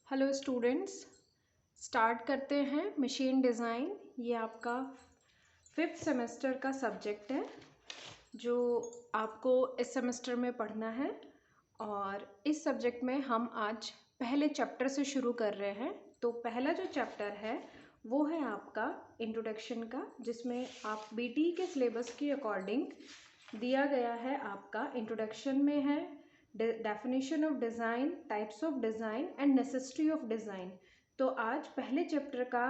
Hello students, start करते हैं machine design. ये आपका 5th सेमेस्टर का सब्जेक्ट है जो आपको इस सेमेस्टर में पढ़ना है। और इस सब्जेक्ट में हम आज पहले चैप्टर से शुरू कर रहे हैं। तो पहला जो चैप्टर है वो है आपका इंट्रोडक्शन का, जिसमें आप बीटी के सिलेबस के अकॉर्डिंग दिया गया है। आपका इंट्रोडक्शन में है definition of design, types of design and necessity of design. तो आज पहले चैप्टर का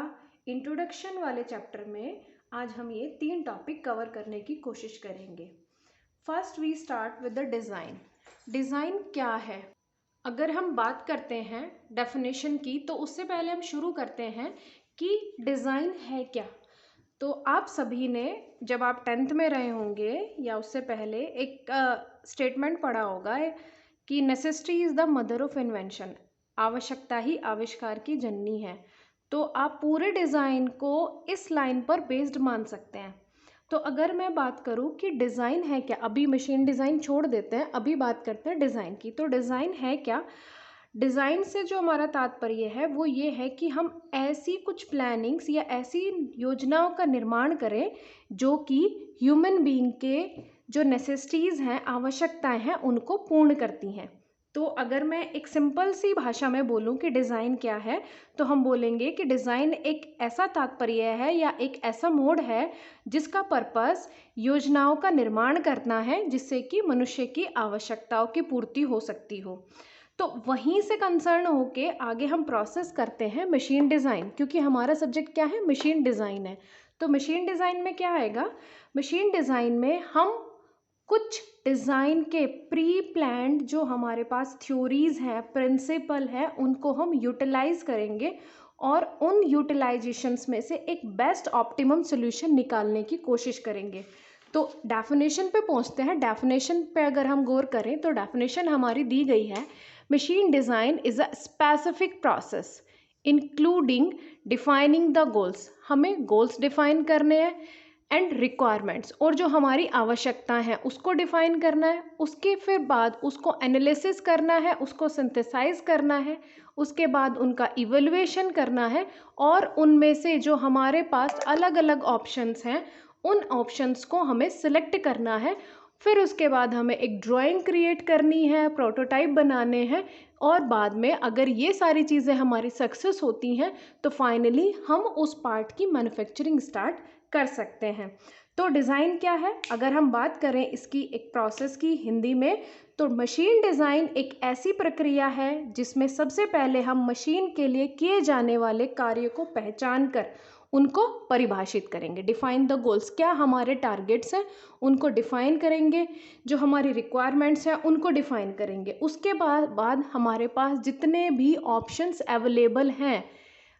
इंट्रोडक्शन वाले चैप्टर में आज हम ये 3 टॉपिक कवर करने की कोशिश करेंगे। First we start with the design. Design क्या है? अगर हम बात करते हैं डेफिनेशन की, तो उससे पहले हम शुरू करते हैं कि डिज़ाइन है क्या। तो आप सभी ने, जब आप 10th में रहे होंगे या उससे पहले, एक स्टेटमेंट पढ़ा होगा कि necessity is the mother of invention. आवश्यकता ही आविष्कार की जननी है। तो आप पूरे डिज़ाइन को इस लाइन पर बेस्ड मान सकते हैं। तो अगर मैं बात करूं कि डिज़ाइन है क्या, अभी मशीन डिज़ाइन छोड़ देते हैं, अभी बात करते हैं डिज़ाइन की। तो डिज़ाइन है क्या? डिज़ाइन से जो हमारा तात्पर्य है वो ये है कि हम ऐसी कुछ प्लानिंग्स या ऐसी योजनाओं का निर्माण करें जो कि ह्यूमन बीइंग के जो नेसेसिटीज़ हैं, आवश्यकताएं हैं, उनको पूर्ण करती हैं। तो अगर मैं एक सिंपल सी भाषा में बोलूं कि डिज़ाइन क्या है, तो हम बोलेंगे कि डिज़ाइन एक ऐसा तात्पर्य है या एक ऐसा मोड है जिसका पर्पस योजनाओं का निर्माण करना है जिससे कि मनुष्य की आवश्यकताओं की पूर्ति हो सकती हो। तो वहीं से कंसर्न होके आगे हम प्रोसेस करते हैं मशीन डिज़ाइन, क्योंकि हमारा सब्जेक्ट क्या है? मशीन डिज़ाइन है। तो मशीन डिज़ाइन में क्या आएगा? मशीन डिज़ाइन में हम कुछ डिज़ाइन के प्री प्लान्ड जो हमारे पास थ्योरीज़ हैं, प्रिंसिपल है, उनको हम यूटिलाइज करेंगे और उन यूटिलाइजेशंस में से एक बेस्ट ऑप्टिमम सोल्यूशन निकालने की कोशिश करेंगे। तो डेफिनेशन पे पहुंचते हैं। डेफिनेशन पे अगर हम गौर करें तो डेफिनेशन हमारी दी गई है, machine design is a specific process including defining the goals. हमें गोल्स डिफाइन करने हैं एंड रिक्वायरमेंट्स, और जो हमारी आवश्यकताएं हैं उसको डिफाइन करना है। उसके फिर बाद उसको एनालिसिस करना है, उसको सिंथेसाइज करना है, उसके बाद उनका इवैल्यूएशन करना है, और उनमें से जो हमारे पास अलग अलग ऑप्शंस हैं उन ऑप्शंस को हमें सिलेक्ट करना है। फिर उसके बाद हमें एक ड्राइंग क्रिएट करनी है, प्रोटोटाइप बनाने हैं, और बाद में अगर ये सारी चीज़ें हमारी सक्सेस होती हैं तो फाइनली हम उस पार्ट की मैन्युफैक्चरिंग स्टार्ट कर सकते हैं। तो डिज़ाइन क्या है? अगर हम बात करें इसकी एक प्रोसेस की हिंदी में, तो मशीन डिज़ाइन एक ऐसी प्रक्रिया है जिसमें सबसे पहले हम मशीन के लिए किए जाने वाले कार्य को पहचान कर उनको परिभाषित करेंगे। डिफाइन द गोल्स, क्या हमारे टारगेट्स हैं उनको डिफाइन करेंगे, जो हमारी रिक्वायरमेंट्स हैं उनको डिफाइन करेंगे। उसके बाद हमारे पास जितने भी ऑप्शंस अवेलेबल हैं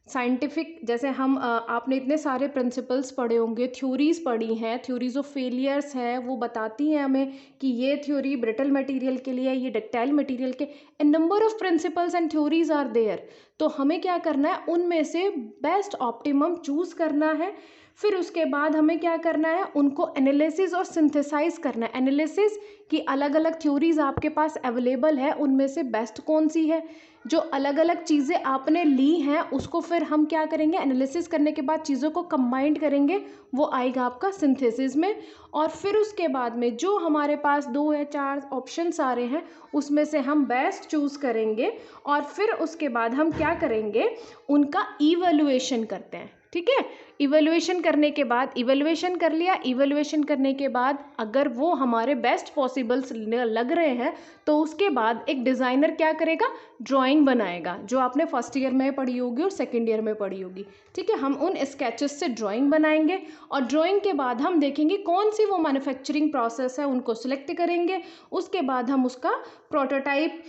साइंटिफिक, जैसे हम आपने इतने सारे प्रिंसिपल्स पढ़े होंगे, थ्योरीज़ पढ़ी हैं, थ्योरीज़ ऑफ फेलियर्स हैं, वो बताती हैं हमें कि ये थ्योरी ब्रिटल मटेरियल के लिए है, ये डक्टाइल मटेरियल के, a number of principles and theories are there. तो हमें क्या करना है? उनमें से बेस्ट ऑप्टिमम चूज़ करना है। फिर उसके बाद हमें क्या करना है? उनको एनालिसिस और सिंथेसाइज करना है। एनालिसिस की अलग अलग थ्योरीज आपके पास अवेलेबल है, उनमें से बेस्ट कौन सी है, जो अलग अलग चीज़ें आपने ली हैं उसको फिर हम क्या करेंगे? एनालिसिस करने के बाद चीज़ों को कंबाइंड करेंगे, वो आएगा आपका सिंथेसिस में। और फिर उसके बाद में जो हमारे पास 2 या 4 ऑप्शंस आ रहे हैं उसमें से हम बेस्ट चूज़ करेंगे, और फिर उसके बाद हम क्या करेंगे? उनका इवैल्यूएशन करते हैं। ठीक है, इवैल्यूएशन करने के बाद, इवैल्यूएशन कर लिया, इवैल्यूएशन करने के बाद अगर वो हमारे बेस्ट पॉसिबल्स लग रहे हैं तो उसके बाद एक डिज़ाइनर क्या करेगा? ड्राइंग बनाएगा, जो आपने फर्स्ट ईयर में पढ़ी होगी और सेकेंड ईयर में पढ़ी होगी। ठीक है, हम उन स्केचेस से ड्राइंग बनाएंगे, और ड्राइंग के बाद हम देखेंगे कौन सी वो मैन्युफैक्चरिंग प्रोसेस है, उनको सिलेक्ट करेंगे। उसके बाद हम उसका प्रोटोटाइप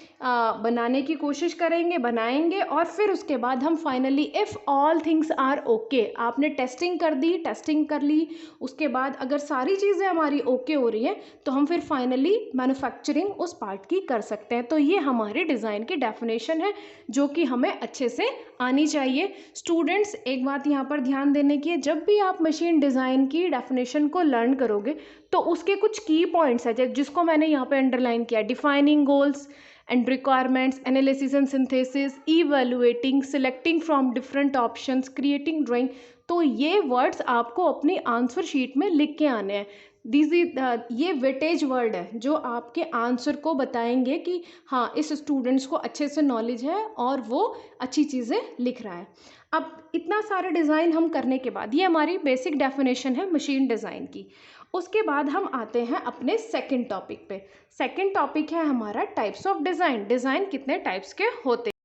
बनाने की कोशिश करेंगे, बनाएंगे, और फिर उसके बाद हम finally if all things are okay, आपने टेस्टिंग कर दी, टेस्टिंग कर ली, उसके बाद अगर सारी चीज़ें हमारी ओके हो रही हैं तो हम फिर फाइनली मैन्युफैक्चरिंग उस पार्ट की कर सकते हैं। तो ये हमारे डिज़ाइन की डेफिनेशन है जो कि हमें अच्छे से आनी चाहिए। स्टूडेंट्स, एक बात यहाँ पर ध्यान देने की है, जब भी आप मशीन डिज़ाइन की डेफिनेशन को लर्न करोगे तो उसके कुछ की पॉइंट्स हैं जिसको मैंने यहाँ पे अंडरलाइन किया: defining goals, and requirements, analysis and synthesis, evaluating, selecting from different options, creating drawing. तो ये वर्ड्स आपको अपनी आंसर शीट में लिख के आने हैं। ये वेटेज वर्ड है जो आपके आंसर को बताएंगे कि हाँ इस स्टूडेंट्स को अच्छे से नॉलेज है और वो अच्छी चीज़ें लिख रहा है। अब इतना सारा डिज़ाइन हम करने के बाद, ये हमारी बेसिक डेफिनेशन है मशीन डिज़ाइन की। उसके बाद हम आते हैं अपने सेकंड टॉपिक पे। सेकंड टॉपिक है हमारा टाइप्स ऑफ डिज़ाइन। डिज़ाइन कितने टाइप्स के होते हैं।